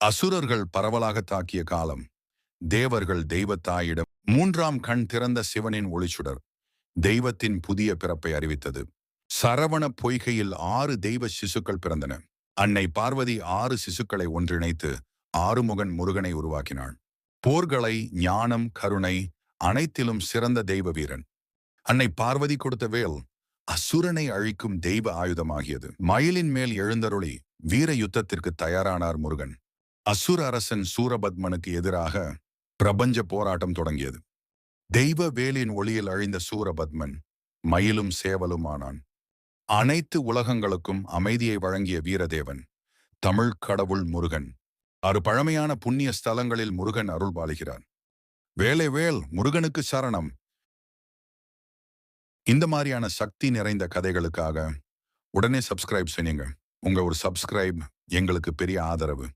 அசுரர்கள் பரவலாக தாக்கிய காலம். தேவர்கள் தெய்வத்தாயிடம் மூன்றாம் கண் திறந்த சிவனின் ஒளிச்சுடர் தெய்வத்தின் புதிய பிறப்பை அறிவித்தது. சரவண பொய்கையில் 6 தெய்வ சிசுக்கள் பிறந்தன. அன்னை பார்வதி 6 சிசுக்களை ஒன்றிணைத்து ஆறுமுகன் முருகனை உருவாக்கினாள். போர்களை, ஞானம், கருணை அனைத்திலும் சிறந்த தெய்வ வீரன். அன்னை பார்வதி கொடுத்த வேல் அசுரனை அழிக்கும் தெய்வ ஆயுதமாகியது. மயிலின் மேல் எழுந்தருளி வீர யுத்தத்திற்கு தயாரானார் முருகன். அசுர அரசன் சூரபத்மனுக்கு எதிராக பிரபஞ்ச போராட்டம் தொடங்கியது. தெய்வ வேலின் ஒளியில் அழிந்த சூரபத்மன் மயிலும் சேவலும் ஆனான். அனைத்து உலகங்களுக்கும் அமைதியை வழங்கிய வீரதேவன் தமிழ் கடவுள் முருகன். 6 பழமையான புண்ணிய ஸ்தலங்களில் முருகன் அருள் பாலிக்கிறான். வேலை வேல் முருகனுக்கு சரணம். இந்த மாதிரியான சக்தி நிறைந்த கதைகளுக்காக உடனே சப்ஸ்கிரைப் செய்யுங்க. உங்க ஒரு சப்ஸ்கிரைப் எங்களுக்கு பெரிய ஆதரவு.